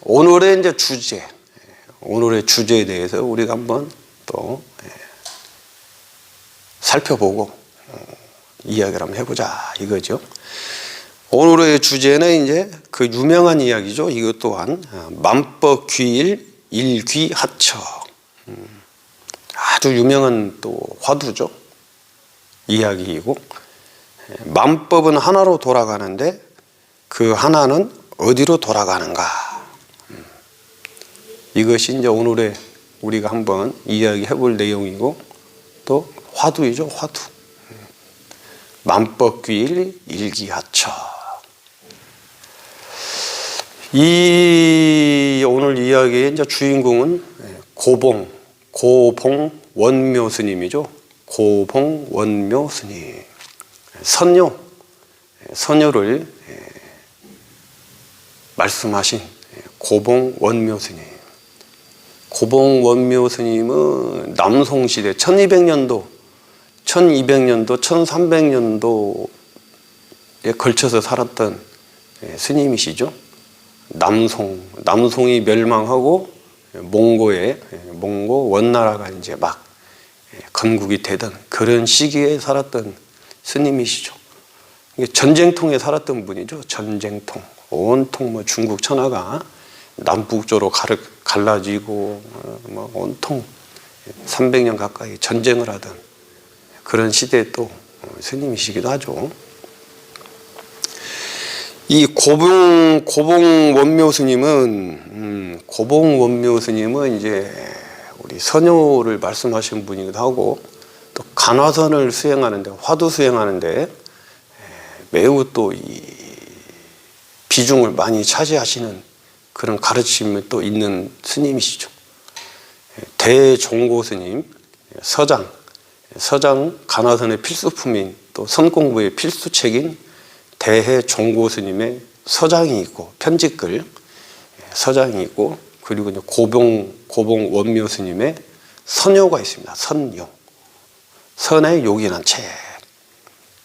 오늘의 이제 주제, 오늘의 주제에 대해서 우리가 한번 또 살펴보고 이야기를 한번 해보자 이거죠. 오늘의 주제는 이제 그 유명한 이야기죠. 이것 또한 만법귀일 일귀하처. 아주 유명한 또 화두죠. 이야기이고, 만법은 하나로 돌아가는데 그 하나는 어디로 돌아가는가. 이것이 이제 오늘의 우리가 한번 이야기해 볼 내용이고 또 화두이죠. 화두. 만법귀일 일귀하처. 이 오늘 이야기의 이제 주인공은 고봉 원묘 스님이죠. 고봉 원묘 스님. 선녀를 말씀하신 고봉 원묘 스님. 고봉 원묘 스님은 남송시대 1200년도, 1300년도에 걸쳐서 살았던 스님이시죠. 남송이 멸망하고 몽고 원나라가 이제 막 건국이 되던 그런 시기에 살았던 스님이시죠. 전쟁통에 살았던 분이죠. 전쟁통. 온통 뭐 중국 천하가 남북조로 갈라지고 뭐 온통 300년 가까이 전쟁을 하던 그런 시대에 또 스님이시기도 하죠. 이 고봉 원묘 스님은 이제 우리 선효를 말씀하신 분이기도 하고 또 간화선을 수행하는데, 화두 수행하는데 매우 또 이 비중을 많이 차지하시는 그런 가르침이 또 있는 스님이시죠. 대종고 스님, 서장 간화선의 필수품인 또 선공부의 필수책인 대해종고 스님의 서장이 있고 편집글 서장이 있고, 그리고 이제 고봉 원묘 스님의 선요가 있습니다. 선의 요긴한 책.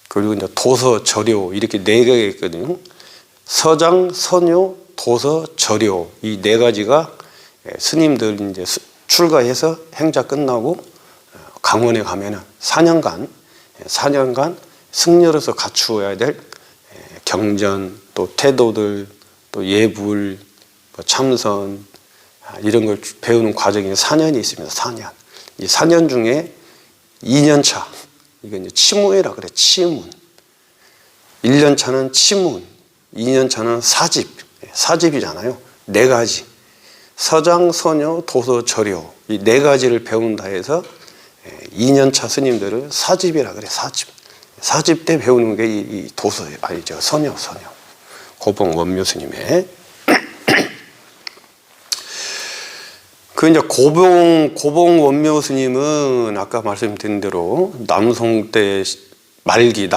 그리고 이제 도서 절요 이렇게 4개가 있거든요. 서장, 선요, 도서, 절요 이 4가지가 스님들 이제 출가해서 행자 끝나고 강원에 가면은 4년간 승려로서 갖추어야 될 경전, 또 태도들, 또 예불, 참선 이런 걸 배우는 과정이 4년이 있습니다. 4년. 이 4년 중에 2년차 이건 이제 치무회라 그래. 치문. 1년차는 치문, 2년차는 사집이잖아요. 4가지. 서장, 선요, 도서, 절요 이 4가지를 배운다 해서 2년차 스님들을 사집이라 그래. 사집 때 배우는 게 이 도서예요. 아니죠. 선요. 고봉 원묘 스님의. 그 이제 고봉 원묘 스님은 아까 말씀드린 대로 남송 말기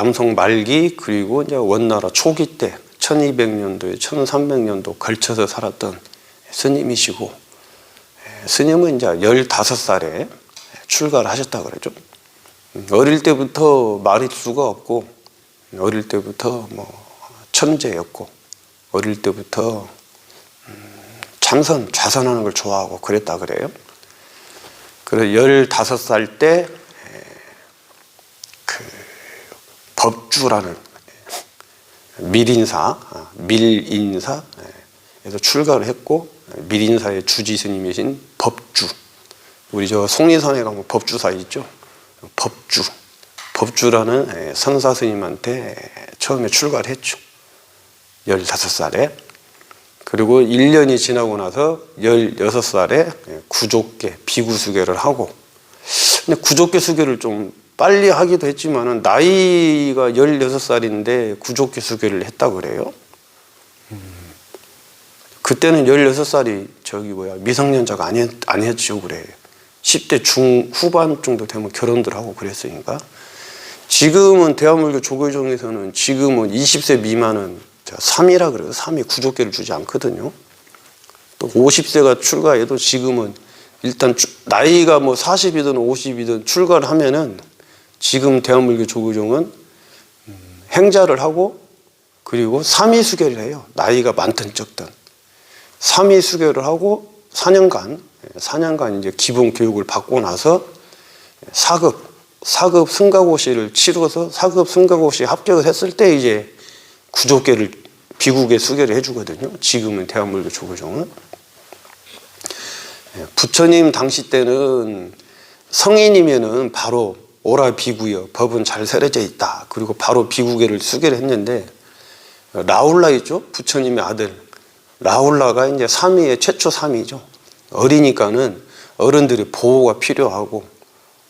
그리고 이제 원나라 초기 때 1200년도에 1300년도 걸쳐서 살았던 스님이시고, 스님은 이제 15살에 출가를 하셨다 그러죠. 어릴 때부터 말일수가 없고, 어릴 때부터 뭐 천재였고, 어릴 때부터 자선하는 걸 좋아하고 그랬다 그래요. 그래서 15살 때 그 법주라는 밀인사에서 출가를 했고, 밀인사의 주지 스님이신 법주. 우리 저 속리산에 가면 법주사 있죠. 법주라는 선사 스님한테 처음에 출가를 했죠. 15살에. 그리고 1년이 지나고 나서 16살에 구족계, 비구수계를 하고, 근데 구족계 수계를 좀 빨리 하기도 했지만은 나이가 16살인데 구족계 수계를 했다 그래요. 그때는 16살이 미성년자가 아니었죠 그래요. 10대 중후반 정도 되면 결혼들 하고 그랬으니까. 지금은 대한불교 조계종에서는 지금은 20세 미만은 3이라 그래요. 3이 구족계를 주지 않거든요. 또 50세가 출가해도 지금은 일단 나이가 뭐 40이든 50이든 출가를 하면은 지금 대한불교 조계종은 행자를 하고 그리고 3위 수계를 해요. 나이가 많든 적든. 3위 수교를 하고 4년간 이제 기본 교육을 받고 나서 4급 승가고시를 치러서 4급 승가고시에 합격을 했을 때 이제 구족계를 비국에 수교를 해주거든요. 지금은 대한불교 조교종은. 부처님 당시 때는 성인이면은 바로 오라 비구여, 법은 잘 새겨져 있다. 그리고 바로 비구계를 수교를 했는데, 라울라 있죠? 부처님의 아들. 라울라가 이제 3위의 최초 3위죠. 어리니까는 어른들의 보호가 필요하고,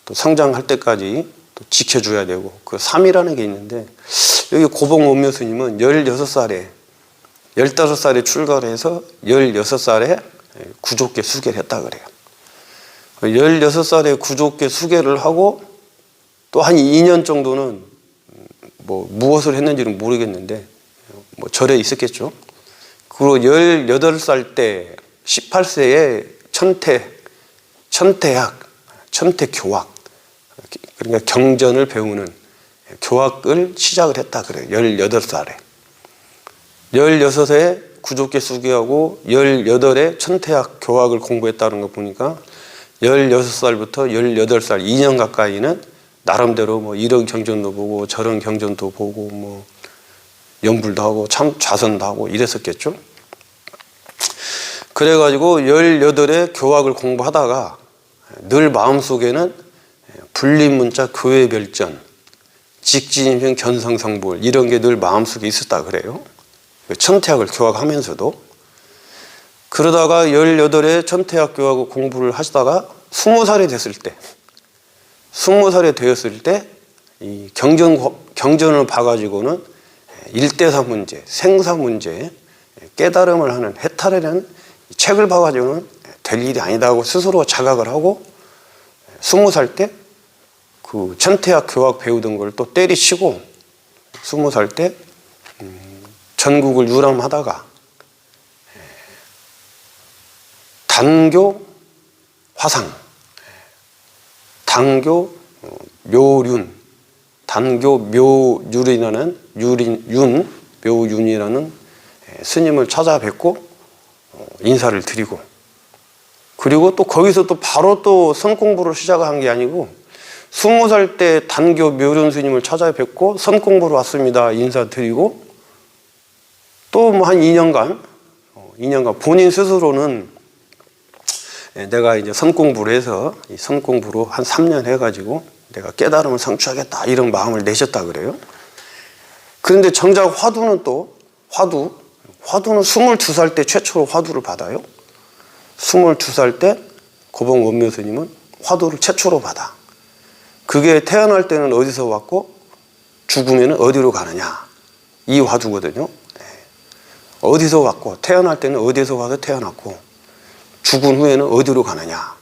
또 성장할 때까지 또 지켜줘야 되고, 그 3위라는 게 있는데, 여기 고봉원묘 스님은 16살에, 15살에 출가를 해서 16살에 구족계 수계를 했다 그래요. 16살에 구족계 수계를 하고 또 한 2년 정도는 뭐 무엇을 했는지는 모르겠는데 뭐 절에 있었겠죠. 그리고 18살 때 18세에 천태교학, 그러니까 경전을 배우는 교학을 시작을 했다 그래요. 18살에. 16에 구족계 수계하고 18에 천태학 교학을 공부했다는 거 보니까 16살부터 18살 2년 가까이는 나름대로 뭐 이런 경전도 보고 저런 경전도 보고 뭐 연불도 하고 참 좌선도 하고 이랬었겠죠. 그래가지고 18에 교학을 공부하다가 늘 마음속에는 불립문자 교회별전, 직진임형 견성성불 이런 게 늘 마음속에 있었다 그래요. 천태학을 교학하면서도. 그러다가 18에 천태학 교학을 공부를 하시다가 20살이 됐을 때, 20살이 되었을 때 이 경전을 봐가지고는 일대사 문제, 생사 문제, 깨달음을 하는 해탈이라는 책을 봐가지고는 될 일이 아니다 하고 스스로 자각을 하고 20살 때 그 천태학 교학 배우던 걸 또 때리치고 20살 때 전국을 유람하다가 단교 화상, 단교 묘륜, 단교 묘율이라는 묘윤이라는 스님을 찾아뵙고 인사를 드리고, 그리고 또 거기서 또 바로 또 선공부를 시작한 게 아니고 20살 때 단교 묘륜 스님을 찾아뵙고 선공부로 왔습니다 인사드리고, 또 뭐 한 2년간 본인 스스로는 내가 이제 선공부를 해서 이 선공부로 한 3년 해가지고 내가 깨달음을 성취하겠다 이런 마음을 내셨다 그래요. 그런데 정작 화두는 22살 때 최초로 화두를 받아요. 22살 때 고봉 원묘 스님은 화두를 최초로 받아. 그게 태어날 때는 어디서 왔고 죽으면 어디로 가느냐, 이 화두거든요. 어디서 왔고 태어날 때는 어디서 와서 태어났고 죽은 후에는 어디로 가느냐,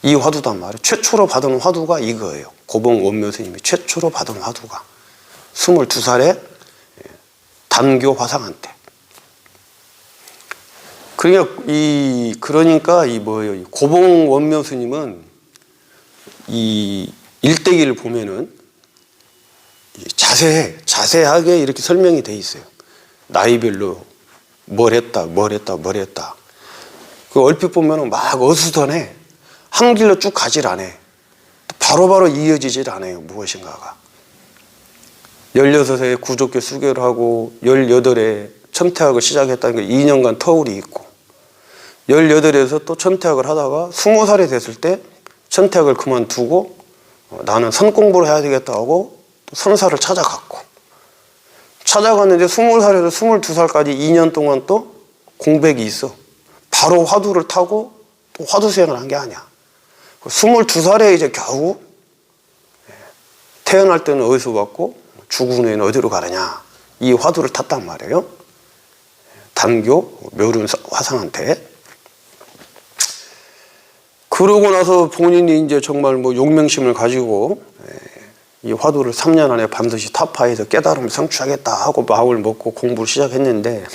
이 화두단 말이에요. 최초로 받은 화두가 이거예요. 고봉 원묘 스님이 최초로 받은 화두가 22살에 단교 화상한 때. 그러니까 이 고봉 원묘 스님은 이 일대기를 보면은 자세하게 이렇게 설명이 돼 있어요. 나이별로 뭘 했다. 그 얼핏 보면은 막 어수선해. 한 길로 쭉 가질 않아. 바로바로 이어지질 않아요. 무엇인가가. 16에 구족계 수교를 하고 18에 천태학을 시작했다는 게 2년간 터울이 있고, 18에서 또 천태학을 하다가 20살이 됐을 때 천태학을 그만두고 나는 선공부를 해야 되겠다 하고 또 선사를 찾아갔는데 20살에서 22살까지 2년 동안 또 공백이 있어. 바로 화두를 타고 또 화두 수행을 한 게 아니야. 22살에 이제 겨우 태어날 때는 어디서 왔고 죽은 후에는 어디로 가느냐, 이 화두를 탔단 말이에요. 단교 묘륜 화상한테. 그러고 나서 본인이 이제 정말 뭐 용맹심을 가지고 이 화두를 3년 안에 반드시 타파해서 깨달음을 성취하겠다 하고 마음을 먹고 공부를 시작했는데,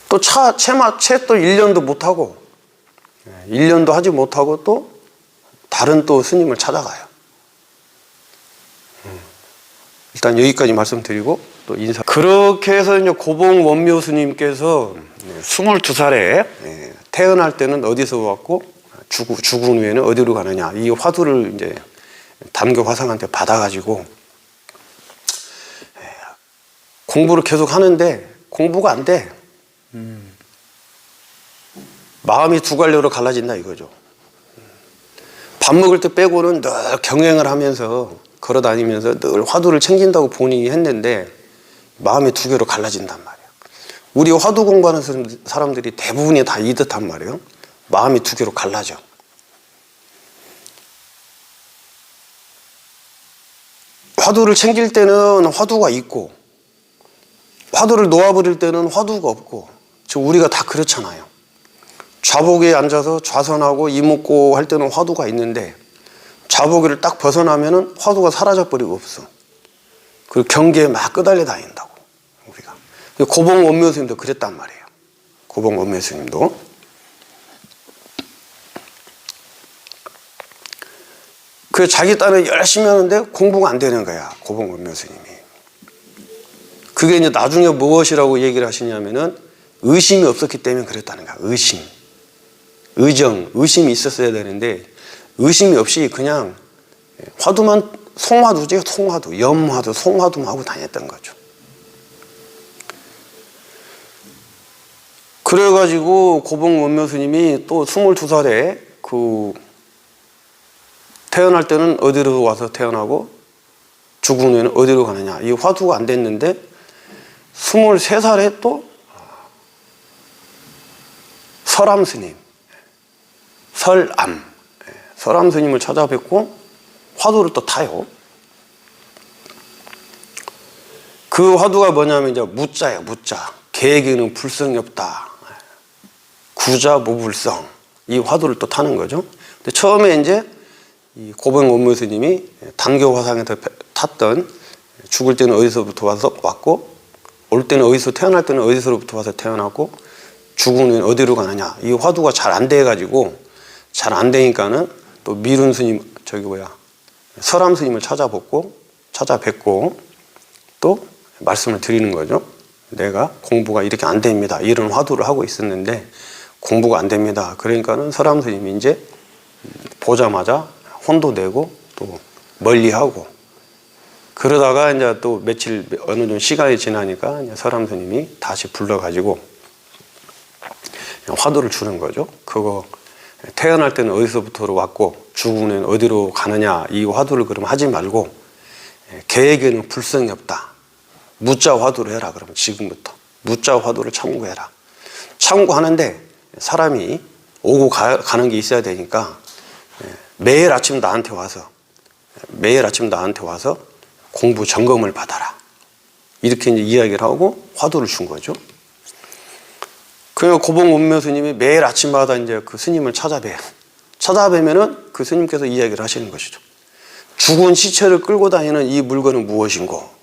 또 채 또 1년도 못하고 1년도 하지 못하고 또 다른 또 스님을 찾아가요. 일단 여기까지 말씀드리고 또 또 인사. 그렇게 해서 이제 고봉 원묘 스님께서 22살에 태어날 때는 어디서 왔고 죽은 후에는 어디로 가느냐, 이 화두를 이제 단교 화상한테 받아가지고 공부를 계속 하는데 공부가 안 돼. 마음이 두 갈래로 갈라진다 이거죠. 밥 먹을 때 빼고는 늘 경행을 하면서 걸어 다니면서 늘 화두를 챙긴다고 본인이 했는데 마음이 두 개로 갈라진단 말이에요. 우리 화두 공부하는 사람들이 대부분이 다 이듯한 말이에요. 마음이 두 개로 갈라져. 화두를 챙길 때는 화두가 있고 화두를 놓아버릴 때는 화두가 없고, 지금 우리가 다 그렇잖아요. 좌복에 앉아서 좌선하고 이목고 할 때는 화두가 있는데 좌복을 딱 벗어나면은 화두가 사라져버리고 없어. 그리고 경계에 막 끄달려 다닌다고 우리가. 고봉 원묘 스님도 그랬단 말이에요. 고봉 원묘 스님도. 그 자기 딴에 열심히 하는데 공부가 안 되는 거야, 고봉 원묘 스님이. 그게 이제 나중에 무엇이라고 얘기를 하시냐면은 의심이 없었기 때문에 그랬다는 거야. 의심. 의정, 의심이 있었어야 되는데 의심이 없이 그냥 화두만, 송화두지, 송화두, 염화두, 송화두만 하고 다녔던 거죠. 그래가지고 고봉 원묘 스님이 또 22살에 그 태어날 때는 어디로 와서 태어나고 죽은 후에는 어디로 가느냐, 이 화두가 안 됐는데 23살에 또 설암 스님, 설암 스님을 찾아뵙고 화두를 또 타요. 그 화두가 뭐냐면 이제 무자예요. 무자. 계에게는 불성이 없다. 구자 무불성. 이 화두를 또 타는 거죠. 근데 처음에 이제 이 고봉 원묘 스님이 단교 화상에서 탔던 죽을 때는 어디서부터 왔고 올 때는 어디서, 태어날 때는 어디서부터 와서 태어났고 죽은 후에는 어디로 가느냐, 이 화두가 잘 안 돼가지고, 잘 안 되니까는 또 미룬 스님, 설암 스님을 찾아뵙고 또 말씀을 드리는 거죠. 내가 공부가 이렇게 안 됩니다. 이런 화두를 하고 있었는데 공부가 안 됩니다. 그러니까는 설암 스님이 이제 보자마자 혼도 내고 또 멀리하고, 그러다가 이제 또 며칠 어느 정도 시간이 지나니까 이제 설암 스님이 다시 불러가지고 화두를 주는 거죠. 그거 태어날 때는 어디서부터 왔고 죽은 후에는 어디로 가느냐, 이 화두를 그럼 하지 말고 계에게는 불성이 없다. 무자 화두를 해라. 그러면 지금부터 무자 화두를 참고해라. 참고하는데 사람이 오고 가는 게 있어야 되니까 매일 아침 나한테 와서 공부 점검을 받아라. 이렇게 이제 이야기를 하고 화두를 준 거죠. 그러니까 고봉 원묘 스님이 매일 아침마다 이제 그 스님을 찾아뵈면은 그 스님께서 이야기를 하시는 것이죠. 죽은 시체를 끌고 다니는 이 물건은 무엇인고?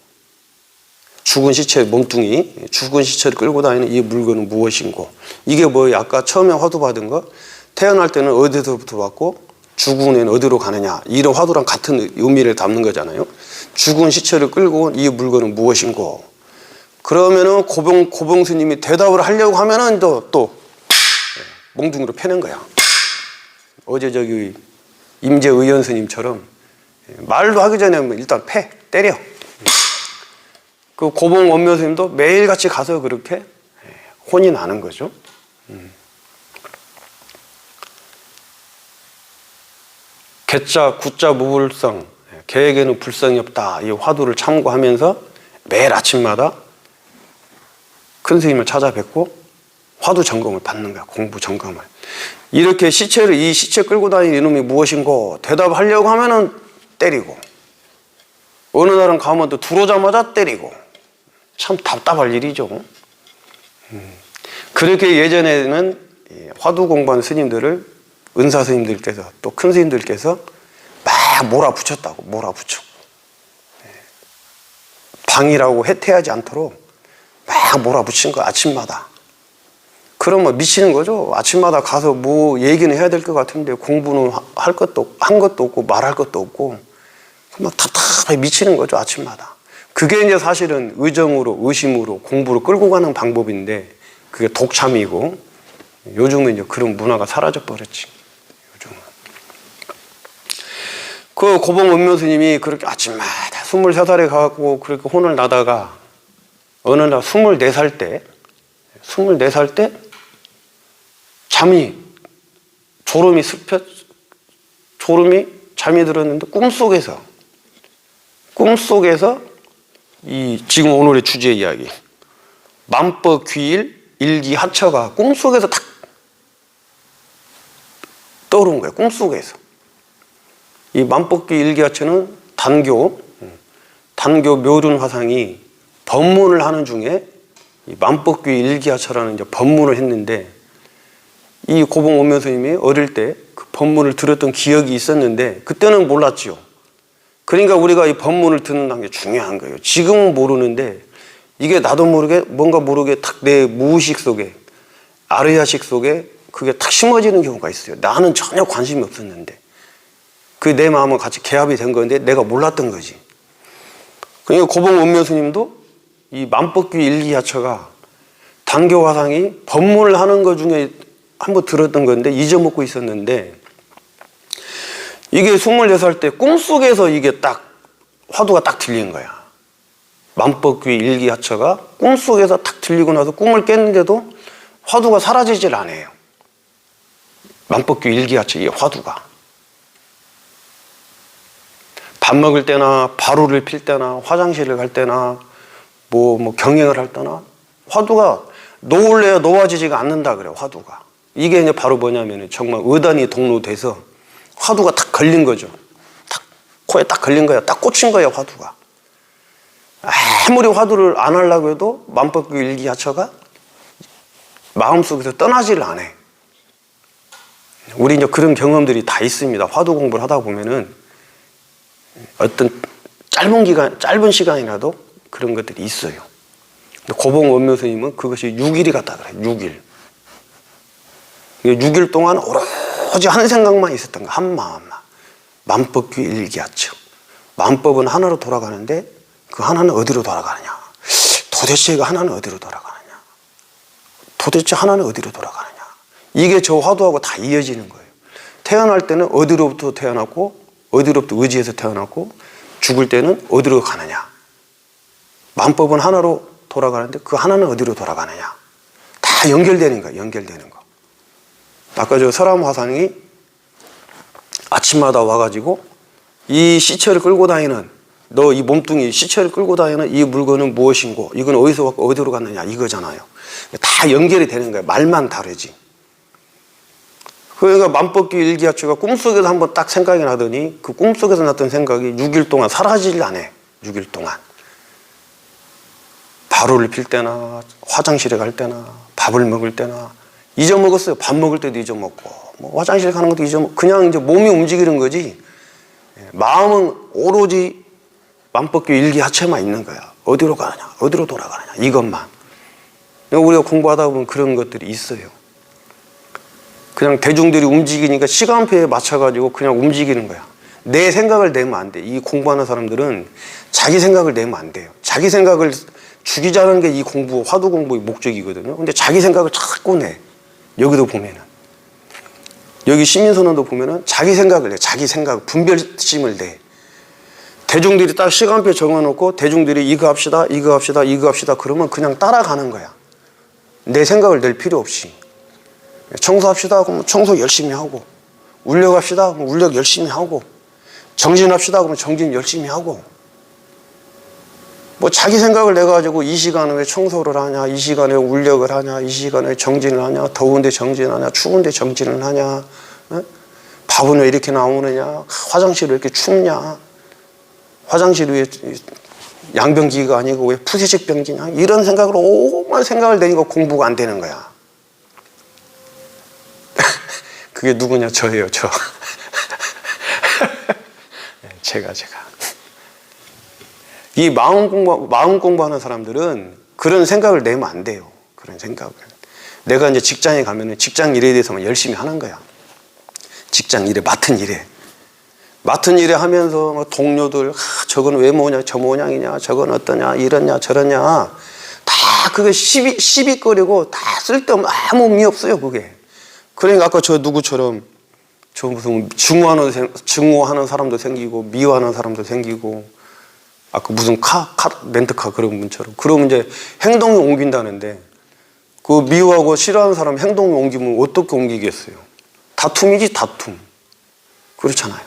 죽은 시체, 몸뚱이, 죽은 시체를 끌고 다니는 이 물건은 무엇인고? 이게 뭐예요? 아까 처음에 화두 받은 거, 태어날 때는 어디서부터 왔고 죽은 후에는 어디로 가느냐, 이런 화두랑 같은 의미를 담는 거잖아요. 죽은 시체를 끌고 온 이 물건은 무엇인고? 그러면은 고봉 스님이 대답을 하려고 하면은 또 몽둥이로 패는 거야. 어제 임재의연 스님처럼 말도 하기 전에 일단 때려. 그 고봉 원묘 스님도 매일같이 가서 그렇게 혼이 나는 거죠. 개자, 구자, 무불성, 개에게는 불성이 없다. 이 화두를 참고하면서 매일 아침마다 큰 스님을 찾아뵙고 화두 점검을 받는 거야. 공부 점검을. 이렇게 이 시체 끌고 다니는 이놈이 무엇인고 대답하려고 하면은 때리고, 어느 날은 가면 또 들어오자마자 때리고, 참 답답할 일이죠. 그렇게 예전에는 화두 공부한 스님들을 은사 스님들께서 또 큰 스님들께서 막 몰아붙였다고. 방이라고 해태하지 않도록 막 몰아붙인 거, 아침마다. 그러면 미치는 거죠. 아침마다 가서 뭐 얘기는 해야 될 것 같은데 공부는 한 것도 없고 말할 것도 없고 막 답답해 미치는 거죠, 아침마다. 그게 이제 사실은 의정으로, 의심으로, 공부로 끌고 가는 방법인데 그게 독참이고 요즘은 이제 그런 문화가 사라져 버렸지. 요즘은. 그 고봉 원묘 스님이 그렇게 아침마다 23살에 가고 그렇게 혼을 나다가 어느 날 24살 때 잠이 잠이 들었는데 꿈속에서 이 지금 오늘의 주제 이야기 만법귀일 일기하처가 꿈속에서 탁 떠오른 거예요. 꿈속에서. 이 만법귀 일기하처는 단교 묘륜 화상이 법문을 하는 중에 이 만법귀 일기하처라는 이제 법문을 했는데 이 고봉 원묘 스님이 어릴 때 그 법문을 들었던 기억이 있었는데 그때는 몰랐죠. 그러니까 우리가 이 법문을 듣는 게 중요한 거예요. 지금은 모르는데 이게 나도 모르게 뭔가 모르게 탁 내 무의식 속에 아르야식 속에 그게 탁 심어지는 경우가 있어요. 나는 전혀 관심이 없었는데 그 내 마음은 같이 개합이 된 건데 내가 몰랐던 거지. 그러니까 고봉 원묘 스님도 이 만법귀 일기하처가 단교 화상이 법문을 하는 것 중에 한번 들었던 건데 잊어먹고 있었는데 이게 24살 때 꿈속에서 이게 딱 화두가 딱 들린 거야. 만법귀 일기하처가 꿈속에서 딱 들리고 나서 꿈을 깼는데도 화두가 사라지질 않아요. 만법귀 일기하처 이 화두가 밥 먹을 때나 바루를 필 때나 화장실을 갈 때나 뭐 경행을 할 때나 화두가 놓을래야 놓아지지가 않는다 그래요. 화두가 이게 이제 바로 뭐냐면 정말 의단이 동로돼서 화두가 딱 걸린 거죠. 딱 코에 딱 걸린 거야. 딱 꽂힌 거야. 화두가 아무리 화두를 안 하려고 해도 만법귀 일기하처가 마음속에서 떠나지를 않아. 우리 이제 그런 경험들이 다 있습니다. 화두 공부를 하다 보면은 어떤 짧은 시간이라도 그런 것들이 있어요. 근데 고봉 원묘 스님은 그것이 6일이 갔다 그래. 6일. 6일 동안 오로지 한 생각만 있었던 거야. 한 마음만. 만법귀 일기하처. 만법은 하나로 돌아가는데 그 하나는 어디로 돌아가느냐. 도대체 그 하나는 어디로 돌아가느냐. 도대체 하나는 어디로 돌아가느냐. 이게 저 화두하고 다 이어지는 거예요. 태어날 때는 어디로부터 태어났고 어디로부터 의지해서 태어났고 죽을 때는 어디로 가느냐. 만법은 하나로 돌아가는데 그 하나는 어디로 돌아가느냐. 다 연결되는 거야. 연결되는 거. 아까 저 설암 화상이 아침마다 와가지고 이 시체를 끌고 다니는 너 이 몸뚱이 시체를 끌고 다니는 이 물건은 무엇인고 이건 어디서 왔고 어디로 갔느냐 이거잖아요. 다 연결이 되는 거예요. 말만 다르지. 그러니까 만법귀 일기하처가 꿈속에서 한번 딱 생각이 나더니 그 꿈속에서 났던 생각이 6일 동안 사라지질 않아. 6일 동안. 바루를 필 때나 화장실에 갈 때나 밥을 먹을 때나 잊어먹었어요. 밥 먹을 때도 잊어먹고 뭐 화장실 가는 것도 잊어먹고 그냥 이제 몸이 움직이는 거지 마음은 오로지 만법귀 일기하처만 있는 거야. 어디로 가느냐 어디로 돌아가느냐 이것만. 우리가 공부하다 보면 그런 것들이 있어요. 그냥 대중들이 움직이니까 시간표에 맞춰가지고 그냥 움직이는 거야. 내 생각을 내면 안 돼. 이 공부하는 사람들은 자기 생각을 내면 안 돼요. 자기 생각을 죽이자는 게 이 공부, 화두 공부의 목적이거든요. 근데 자기 생각을 자꾸 내. 여기도 보면은. 여기 시민선언도 보면은 자기 생각을 내. 자기 생각, 분별심을 내. 대중들이 딱 시간표 정해놓고 대중들이 이거 합시다, 이거 합시다, 이거 합시다. 그러면 그냥 따라가는 거야. 내 생각을 낼 필요 없이. 청소합시다. 그러면 청소 열심히 하고. 울력합시다. 그러면 울력 열심히 하고. 정진합시다. 그러면 정진 열심히 하고. 뭐 자기 생각을 내가지고 이 시간에 왜 청소를 하냐, 이 시간에 울력을 하냐, 이 시간에 정진을 하냐, 더운데 정진하냐, 추운데 정진을 하냐, 에? 밥은 왜 이렇게 나오느냐, 화장실이 왜 이렇게 춥냐, 화장실이 왜 양변기가 아니고 왜 푸세식 변기냐, 이런 생각으로 오만 생각을 내니까 공부가 안 되는 거야. 그게 누구냐? 저예요, 저. 제가. 이 마음 공부하는 사람들은 그런 생각을 내면 안 돼요. 그런 생각을. 내가 이제 직장에 가면은 직장 일에 대해서만 열심히 하는 거야. 직장 일에, 맡은 일에 맡은 일에 하면서 뭐 동료들 저건 왜 뭐냐, 저 모양이냐, 저건 어떠냐, 이러냐 저러냐 다 그게 시비거리고 다 쓸데없는 아무 의미 없어요 그게. 그러니까 아까 저 누구처럼 저 무슨 증오하는 사람도 생기고 미워하는 사람도 생기고 아까 무슨 렌트카 그런 분처럼 그러면 이제 행동이 옮긴다는데 그 미워하고 싫어하는 사람 행동이 옮기면 어떻게 옮기겠어요? 다툼이지 다툼. 그렇잖아요.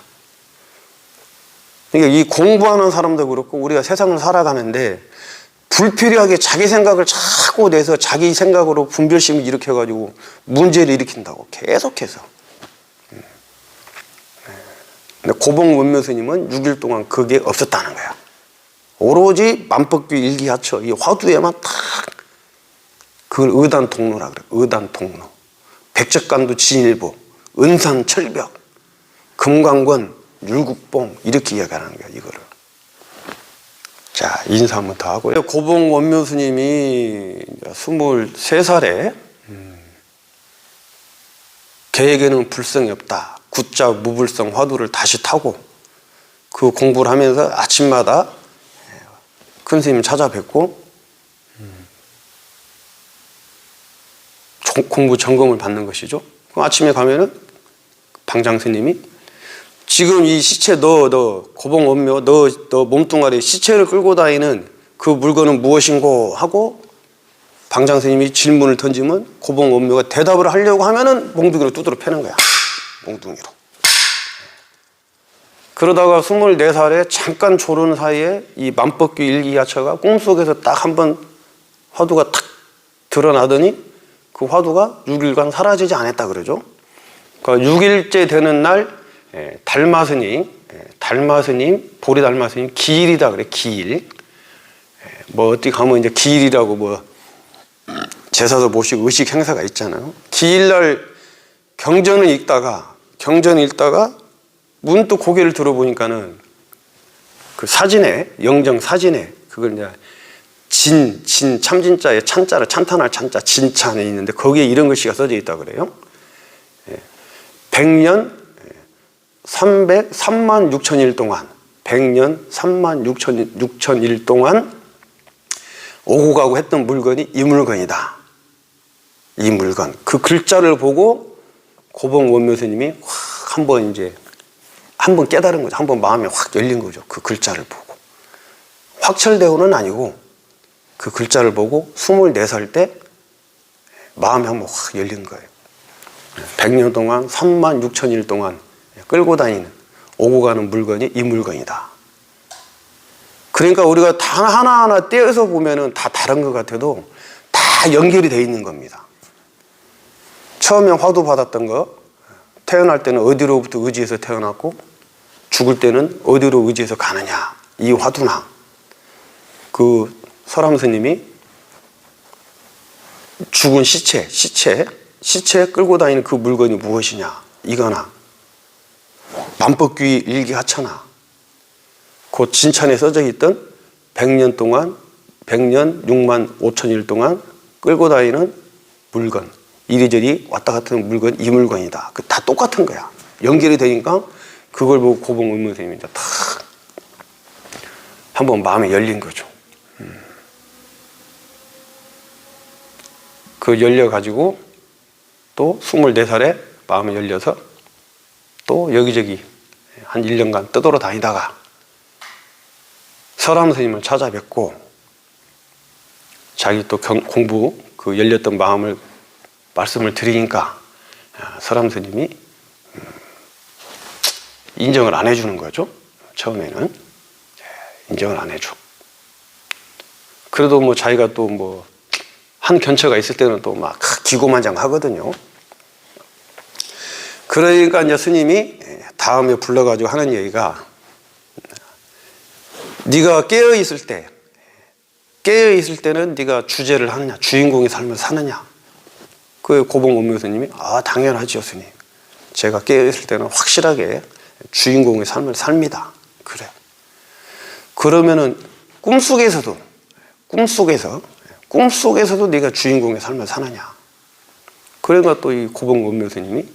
그러니까 이 공부하는 사람도 그렇고 우리가 세상을 살아가는데 불필요하게 자기 생각을 자꾸 내서 자기 생각으로 분별심을 일으켜가지고 문제를 일으킨다고 계속해서. 근데 고봉원묘 스님은 6일 동안 그게 없었다는 거야. 오로지 만법규 일기하처 이 화두에만 딱 그걸 의단통로라 그래. 의단통로. 백적간두 진일보, 은산철벽, 금강권, 율국봉 이렇게 이야기하는 거야 이거를. 자, 인사 한번 더 하고요. 고봉원묘 스님이 23살에 개에게는 불성이 없다. 구자 무불성 화두를 다시 타고 그 공부를 하면서 아침마다 큰 스님 찾아뵙고 공부 점검을 받는 것이죠. 아침에 가면은 방장 스님이 지금 이 시체 너 고봉원묘 너 몸뚱아리 시체를 끌고 다니는 그 물건은 무엇인고 하고 방장 스님이 질문을 던지면 고봉원묘가 대답을 하려고 하면은 몽둥이로 두드러 패는 거야. 몽둥이로. 그러다가 24살에 잠깐 졸은 사이에 이 만법규 일기야처가 꿈속에서 딱 한번 화두가 탁 드러나더니 그 화두가 6일간 사라지지 않았다 그러죠. 그러니까 6일째 되는 날 달마스님, 보리 달마스님 기일이다 그래. 기일. 뭐 어디 가면 이제 기일이라고 뭐 제사도 모시고 의식 행사가 있잖아요. 기일날 경전을 읽다가 문득 고개를 들어보니까는 그 사진에 영정 사진에 그걸 이제 참진자에 찬자를 찬탄할 찬자 진찬에 있는데 거기에 이런 글씨가 써져 있다 그래요. 100년 3만 6천일 동안 100년 3만 6천일 동안 오고 가고 했던 물건이 이 물건이다. 이 물건. 그 글자를 보고 고봉원묘 스님이 한번 깨달은 거죠. 한번 마음이 확 열린 거죠. 그 글자를 보고. 확철대오는 아니고 그 글자를 보고 24살 때 마음이 한번 확 열린 거예요. 100년 동안 3만 6천일 동안 끌고 다니는 오고 가는 물건이 이 물건이다. 그러니까 우리가 다 하나하나 떼어서 보면은 다 다른 것 같아도 다 연결이 돼 있는 겁니다. 처음에 화두 받았던 거 태어날 때는 어디로부터 의지해서 태어났고 죽을 때는 어디로 의지해서 가느냐 이 화두나 그 설암 스님이 죽은 시체 끌고 다니는 그 물건이 무엇이냐 이거나 만법규 일기하처나 그 진찬에 써져 있던 100년 6만 5천일 동안 끌고 다니는 물건 이리저리 왔다 갔다 하는 물건 이 물건이다. 다 똑같은 거야. 연결이 되니까 그걸 보고 고봉원묘 선생님이 이제 탁 한번 마음에 열린 거죠. 그 열려가지고 또 24살에 마음이 열려서 또 여기저기 한 1년간 떠돌아 다니다가 설암 스님을 찾아뵙고 자기 또 공부 그 열렸던 마음을 말씀을 드리니까 설암 스님이 인정을 안 해주는 거죠. 처음에는 인정을 안 해줘. 그래도 뭐 자기가 또 뭐 한 견처가 있을 때는 또 막 기고만장하거든요. 그러니까 이제 스님이 다음에 불러가지고 하는 얘기가 네가 깨어있을 때는 네가 주제를 하느냐 주인공의 삶을 사느냐. 그 고봉원묘 스님이 당연하죠 스님. 제가 깨어있을 때는 확실하게 주인공의 삶을 삽니다. 그래. 그러면은 꿈속에서도 네가 주인공의 삶을 사느냐. 그러니까 또 이 고봉원묘 스님이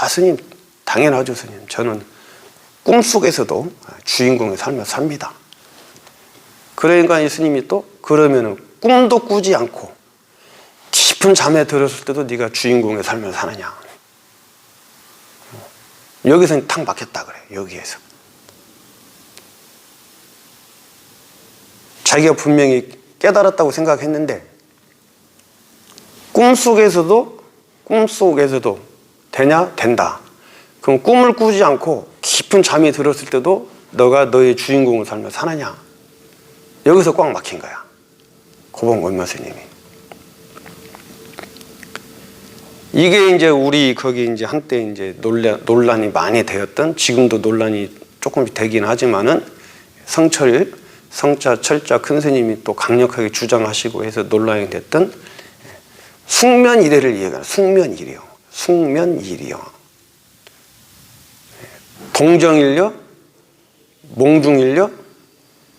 스님 당연하죠 스님. 저는 꿈속에서도 주인공의 삶을 삽니다. 그러니까 이 스님이 또 그러면은 꿈도 꾸지 않고 깊은 잠에 들었을 때도 네가 주인공의 삶을 사느냐. 여기서 탁 막혔다 그래. 여기에서. 자기가 분명히 깨달았다고 생각했는데 꿈속에서도 되냐? 된다. 그럼 꿈을 꾸지 않고 깊은 잠이 들었을 때도 너가 너의 주인공의 삶을 사느냐? 여기서 꽉 막힌 거야. 고봉원묘 스님이. 이게 이제 우리 거기 이제 한때 이제 논란이 많이 되었던, 지금도 논란이 조금 되긴 하지만은 성자 철자 큰 스님이 또 강력하게 주장하시고 해서 논란이 됐던 숙면이래를 이해하는 숙면이래요. 숙면이래요. 동정일려, 몽중일려,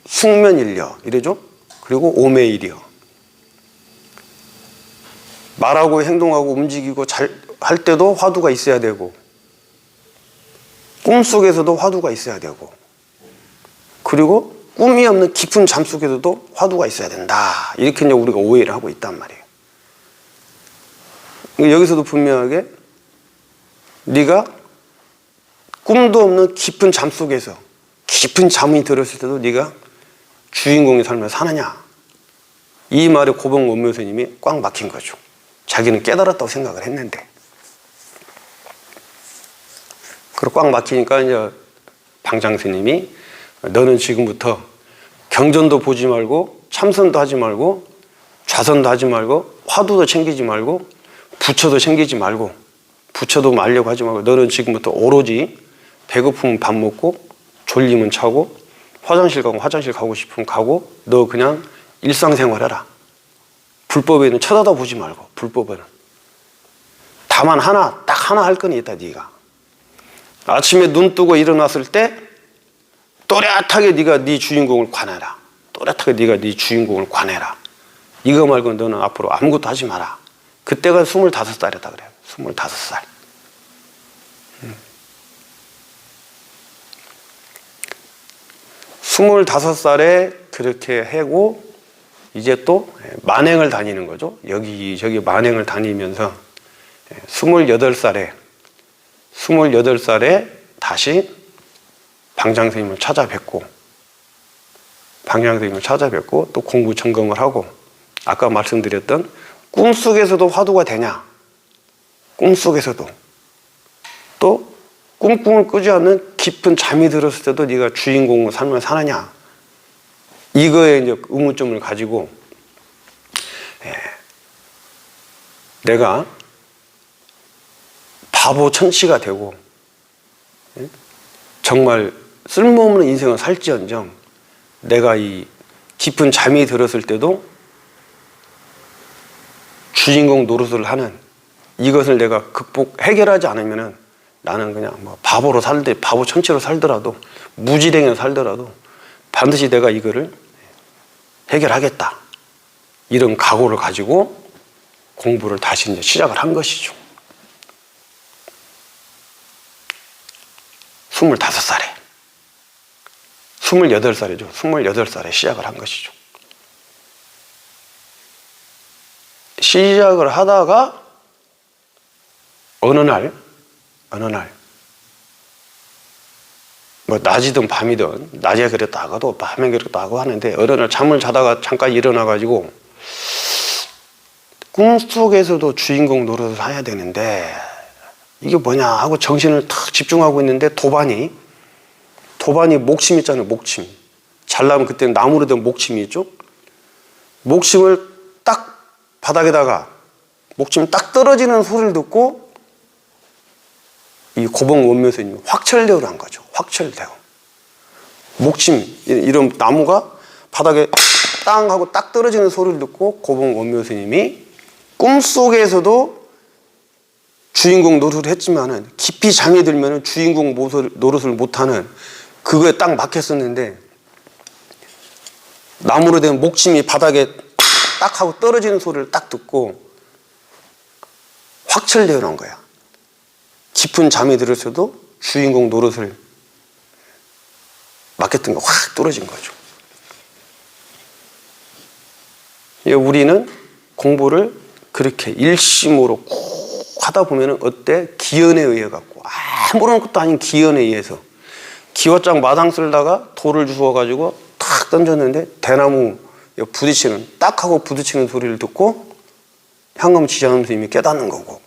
숙면일려 이래죠. 그리고 오매일려. 말하고 행동하고 움직이고 잘 할 때도 화두가 있어야 되고 꿈속에서도 화두가 있어야 되고 그리고 꿈이 없는 깊은 잠 속에서도 화두가 있어야 된다. 이렇게 이제 우리가 오해를 하고 있단 말이에요. 여기서도 분명하게 네가 꿈도 없는 깊은 잠 속에서 깊은 잠이 들었을 때도 네가 주인공의 삶을 사느냐. 이 말에 고봉원묘 스님이 꽉 막힌 거죠. 자기는 깨달았다고 생각을 했는데. 그리고 꽉 막히니까 이제 방장 스님이 너는 지금부터 경전도 보지 말고 참선도 하지 말고 좌선도 하지 말고 화두도 챙기지 말고 부처도 챙기지 말고 부처도 말려고 하지 말고 너는 지금부터 오로지 배고프면 밥 먹고 졸리면 자고 화장실 가고 싶으면 가고 너 그냥 일상생활 해라. 불법에는 쳐다도 보지 말고 불법에는 다만 딱 하나 할 건 있다. 네가 아침에 눈 뜨고 일어났을 때 또렷하게 네가 네 주인공을 관해라. 또렷하게 네가 네 주인공을 관해라. 이거 말고 너는 앞으로 아무것도 하지 마라. 그때가 25살이다 그래요. 25살. 25살에 그렇게 하고 이제 또 만행을 다니는 거죠. 여기저기 만행을 다니면서 28살에 다시 방장 스님을 찾아뵙고 또 공부 점검을 하고 아까 말씀드렸던 꿈속에서도 화두가 되냐? 꿈속에서도 또 꿈을 꾸지 않는 깊은 잠이 들었을 때도 네가 주인공의 삶을 사느냐? 이거에 이제 의문점을 가지고 내가 바보 천치가 되고 정말 쓸모없는 인생을 살지언정 내가 이 깊은 잠이 들었을 때도 주인공 노릇을 하는 이것을 내가 해결하지 않으면은 나는 그냥 뭐 바보 천치로 살더라도 무지랭이로 살더라도 반드시 내가 이거를 해결하겠다. 이런 각오를 가지고 공부를 다시 이제 시작을 한 것이죠. 28살이죠. 28살에 시작을 한 것이죠. 시작을 하다가 어느 날 뭐 낮이든 밤이든 낮에 그랬다가도 밤에 그랬다고 하는데 어느 날 잠을 자다가 잠깐 일어나가지고 꿈속에서도 주인공 노릇을 해야 되는데 이게 뭐냐 하고 정신을 탁 집중하고 있는데 도반이 목침 있잖아요. 목침 잘나면 그때는 나무로 된 목침이 있죠. 목침을 딱 바닥에다가 목침이 딱 떨어지는 소리를 듣고 이 고봉원묘 스님이 확철대오를 한 거죠. 확철대오. 목침 이런 나무가 바닥에 땅 하고 딱 떨어지는 소리를 듣고 고봉원묘 스님이 꿈속에서도 주인공 노릇을 했지만은 깊이 잠이 들면은 주인공 노릇을 못하는 그거에 딱 막혔었는데 나무로 된 목침이 바닥에 딱 하고 떨어지는 소리를 딱 듣고 확철대오를 한 거야. 깊은 잠이 들었어도 주인공 노릇을 막혔던 게 확 뚫어진 거죠. 우리는 공부를 그렇게 일심으로 꼭 하다 보면은 어때? 기연에 의해 갖고 아무런 것도 아닌 기연에 의해서 기와장 마당 쓸다가 돌을 주워가지고 탁 던졌는데 대나무 부딪히는 딱 하고 부딪히는 소리를 듣고 향금 지장금 스님이 깨닫는 거고,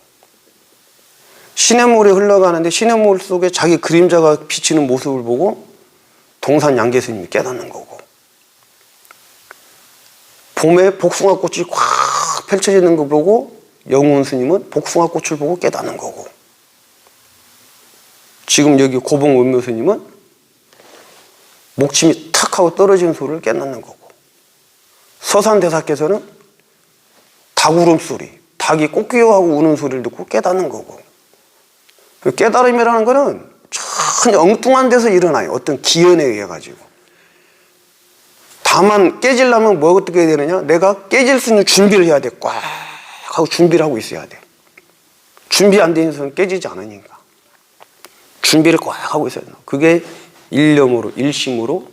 시냇물이 흘러가는데 시냇물 속에 자기 그림자가 비치는 모습을 보고 동산 양계 스님이 깨닫는 거고, 봄에 복숭아꽃이 확 펼쳐지는 거 보고 영훈 스님은 복숭아꽃을 보고 깨닫는 거고, 지금 여기 고봉 원묘 스님은 목침이 탁 하고 떨어지는 소리를 깨닫는 거고, 서산대사께서는 닭 울음소리, 닭이 꽃기어하고 우는 소리를 듣고 깨닫는 거고, 깨달음이라는 거는 전혀 엉뚱한 데서 일어나요. 어떤 기연에 의해 가지고. 다만 깨지려면 뭐 어떻게 해야 되느냐? 내가 깨질 수 있는 준비를 해야 돼. 꽉 하고 준비를 하고 있어야 돼. 준비 안 되는 사람은 깨지지 않으니까 준비를 꽉 하고 있어야 돼. 그게 일념으로 일심으로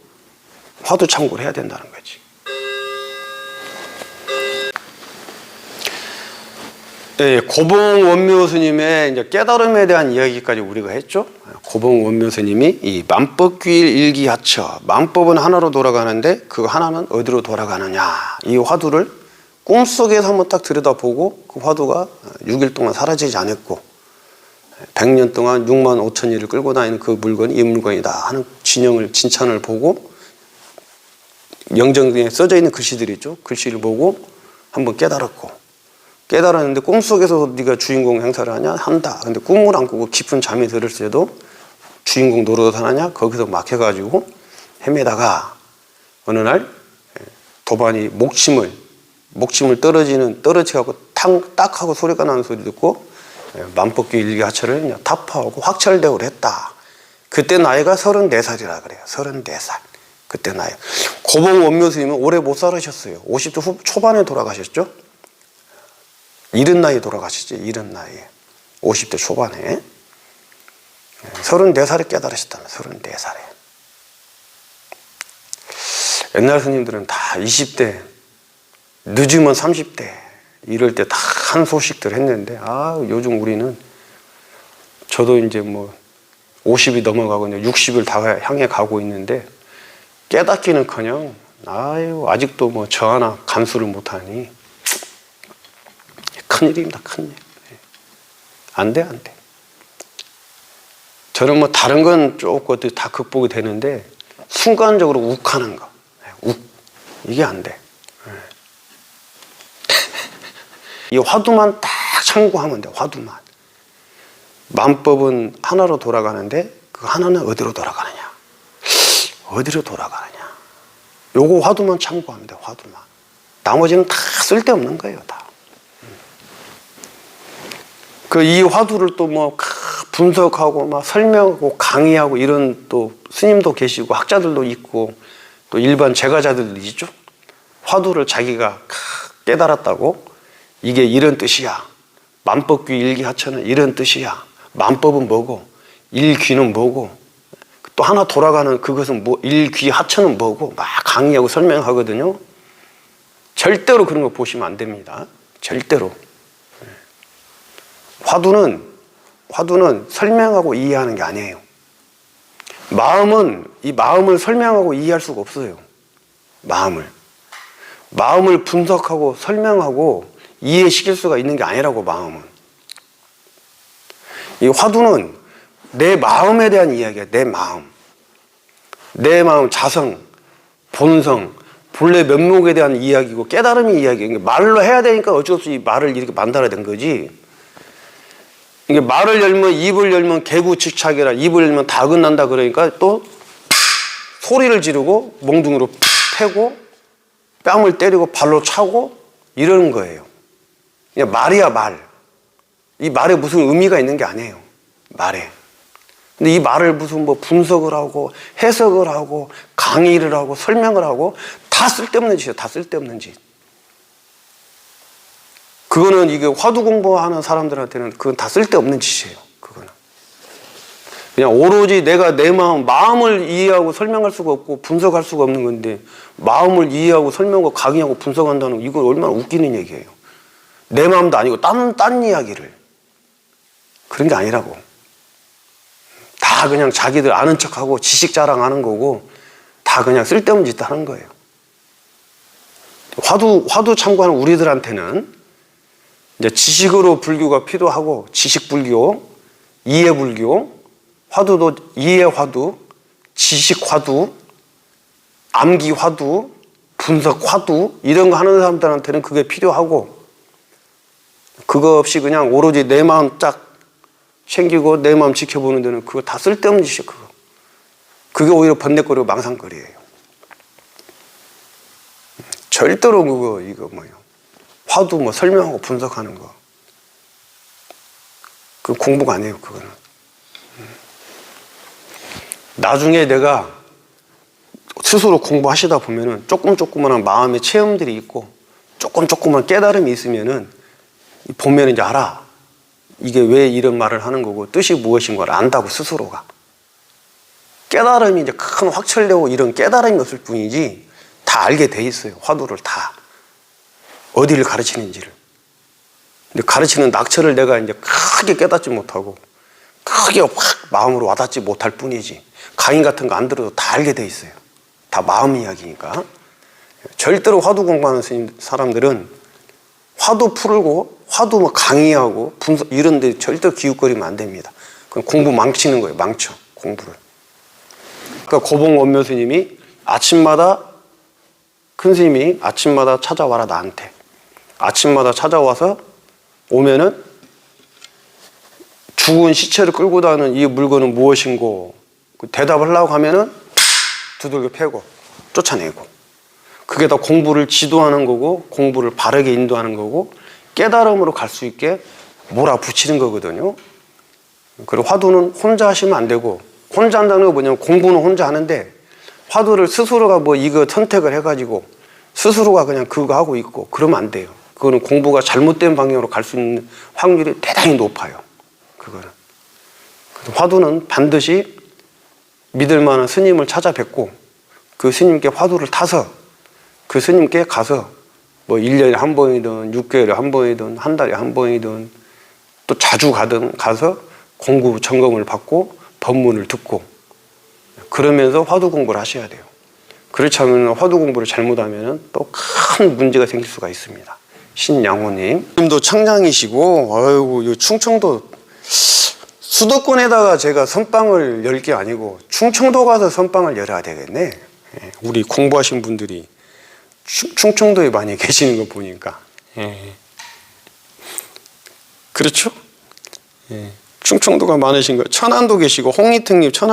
화두참고를 해야 된다는 거지. 네, 고봉 원묘 스님의 이제 깨달음에 대한 이야기까지 우리가 했죠. 고봉 원묘 스님이 이 만법귀일 일기하처, 만법은 하나로 돌아가는데 그 하나는 어디로 돌아가느냐, 이 화두를 꿈속에서 한번 딱 들여다보고 그 화두가 6일 동안 사라지지 않았고 100년 동안 6만 5천 일을 끌고 다니는 그 물건이 이 물건이다 하는 진찬을 보고 영정에 써져 있는 글씨들이 있죠. 글씨를 보고 한번 깨달았고, 깨달았는데 꿈속에서 네가 주인공 행사를 하냐? 한다. 근데 꿈을 안 꾸고 깊은 잠이 들을 때도 주인공 노릇 하느냐? 거기서 막혀가지고 헤매다가 어느 날 도반이 목침을 떨어지갖고 딱 하고 소리가 나는 소리 듣고 만법귀 일기하처를 타파하고 확철대오를 했다. 그때 나이가 34살이라 그래요. 34살. 그때 나이. 고봉 원묘 스님은 오래 못 살으셨어요. 50대 초반에 돌아가셨죠. 이른 나이에 돌아가셨지. 이른 나이에 50대 초반에 34살에 깨달으셨다면 34살에. 옛날 스님들은 다 20대 늦으면 30대 이럴 때 다 한 소식들 했는데, 요즘 우리는, 저도 이제 뭐 50이 넘어가고 이제 60을 다 향해 가고 있는데 깨닫기는커녕 아직도 뭐 저 하나 감수를 못하니 큰일입니다. 큰일. 안 돼. 저는 뭐 다른 건 조금 다 극복이 되는데 순간적으로 욱하는 거, 이게 안 돼. 이 화두만 딱 참고하면 돼. 화두만. 만법은 하나로 돌아가는데 그 하나는 어디로 돌아가느냐? 어디로 돌아가느냐? 요거 화두만 참고하면 돼. 화두만. 나머지는 다 쓸데없는 거예요. 다. 이 화두를 또 뭐 분석하고 막 설명하고 강의하고 이런 또 스님도 계시고 학자들도 있고 또 일반 제가자들도 있죠. 화두를 자기가 깨달았다고 이게 이런 뜻이야. 만법귀 일기하처는 이런 뜻이야. 만법은 뭐고 일귀는 뭐고 또 하나 돌아가는 그것은 뭐 일귀하처는 뭐고 막 강의하고 설명하거든요. 절대로 그런 거 보시면 안 됩니다. 절대로. 화두는 설명하고 이해하는 게 아니에요. 이 마음을 설명하고 이해할 수가 없어요. 마음을 분석하고 설명하고 이해시킬 수가 있는 게 아니라고. 마음은. 이 화두는 내 마음에 대한 이야기야. 내 마음 자성, 본성, 본래 면목에 대한 이야기고 깨달음의 이야기예요. 말로 해야 되니까 어쩔 수 없이 말을 이렇게 만들어야 된 거지. 이게 말을 열면, 입을 열면 개구칙착이라, 입을 열면 닭은 난다 그러니까 또 소리를 지르고 몽둥이로 패고 뺨을 때리고 발로 차고 이러는 거예요. 그냥 말이야, 말. 이 말에 무슨 의미가 있는 게 아니에요. 말에. 근데 이 말을 무슨 뭐 분석을 하고 해석을 하고 강의를 하고 설명을 하고 다 쓸데없는 짓이에요. 다 쓸데없는 짓. 그거는 이게 화두 공부하는 사람들한테는 그건 다 쓸데없는 짓이에요. 그거는. 그냥 오로지 내가 내 마음을 이해하고 설명할 수가 없고 분석할 수가 없는 건데, 마음을 이해하고 설명하고 강의하고 분석한다는 거, 이건 얼마나 웃기는 얘기예요. 내 마음도 아니고 딴 이야기를. 그런 게 아니라고. 다 그냥 자기들 아는 척하고 지식 자랑하는 거고, 다 그냥 쓸데없는 짓 하는 거예요. 화두 참고하는 우리들한테는 이제 지식으로 불교가 필요하고, 지식 불교, 이해 불교, 화두도 이해 화두, 지식 화두, 암기 화두, 분석 화두, 이런 거 하는 사람들한테는 그게 필요하고, 그거 없이 그냥 오로지 내 마음 딱 챙기고 내 마음 지켜보는 데는 그거 다 쓸데없는 짓이에요. 그게 오히려 번뇌거리고 망상거리예요. 절대로 이거 뭐예요, 화두 뭐 설명하고 분석하는 거, 그 공부가 아니에요. 그거는 나중에 내가 스스로 공부하시다 보면은 조그만한 마음의 체험들이 있고 조그만 깨달음이 있으면은 보면 이제 알아. 이게 왜 이런 말을 하는 거고 뜻이 무엇인 걸 안다고, 스스로가. 깨달음이 이제 큰 확철되고 이런 깨달음이 없을 뿐이지 다 알게 돼 있어요. 화두를 다. 어디를 가르치는지를. 근데 가르치는 낙처를 내가 이제 크게 깨닫지 못하고 크게 확 마음으로 와닿지 못할 뿐이지, 강의 같은 거 안 들어도 다 알게 돼 있어요. 다 마음 이야기니까. 절대로 화두 공부하는 사람들은 화두 풀고 화두 뭐 강의하고 분석 이런 데 절대 기웃거리면 안 됩니다. 그럼 공부 망치는 거예요. 망쳐, 공부를. 그러니까 고봉 원묘 스님이 아침마다, 큰 스님이 아침마다 찾아와라, 나한테. 아침마다 찾아와서 오면은 죽은 시체를 끌고 다니는 이 물건은 무엇인고 대답을 하려고 하면은 두들겨 패고 쫓아내고, 그게 다 공부를 지도하는 거고 공부를 바르게 인도하는 거고 깨달음으로 갈 수 있게 몰아붙이는 거거든요. 그리고 화두는 혼자 하시면 안 되고, 혼자 한다는 거 뭐냐면 공부는 혼자 하는데 화두를 스스로가 뭐 이거 선택을 해가지고 스스로가 그냥 그거 하고 있고 그러면 안 돼요. 그거는 공부가 잘못된 방향으로 갈 수 있는 확률이 대단히 높아요. 그거는. 화두는 반드시 믿을 만한 스님을 찾아뵙고 그 스님께 화두를 타서 그 스님께 가서 뭐 1년에 한 번이든 6개월에 한 번이든 한 달에 한 번이든 또 자주 가서 공부 점검을 받고 법문을 듣고 그러면서 화두 공부를 하셔야 돼요. 그렇지 않으면 화두 공부를 잘못하면 또 큰 문제가 생길 수가 있습니다. 신양호님, 님도 청량이시고, 아이고, 이 충청도 수도권에다가 제가 선방을 열 게 아니고 충청도 가서 선방을 열어야 되겠네. 우리 공부하신 분들이 충청도에 많이 계시는 거 보니까. 그렇죠? 충청도가 많으신 거. 천안도 계시고, 홍익택님 천안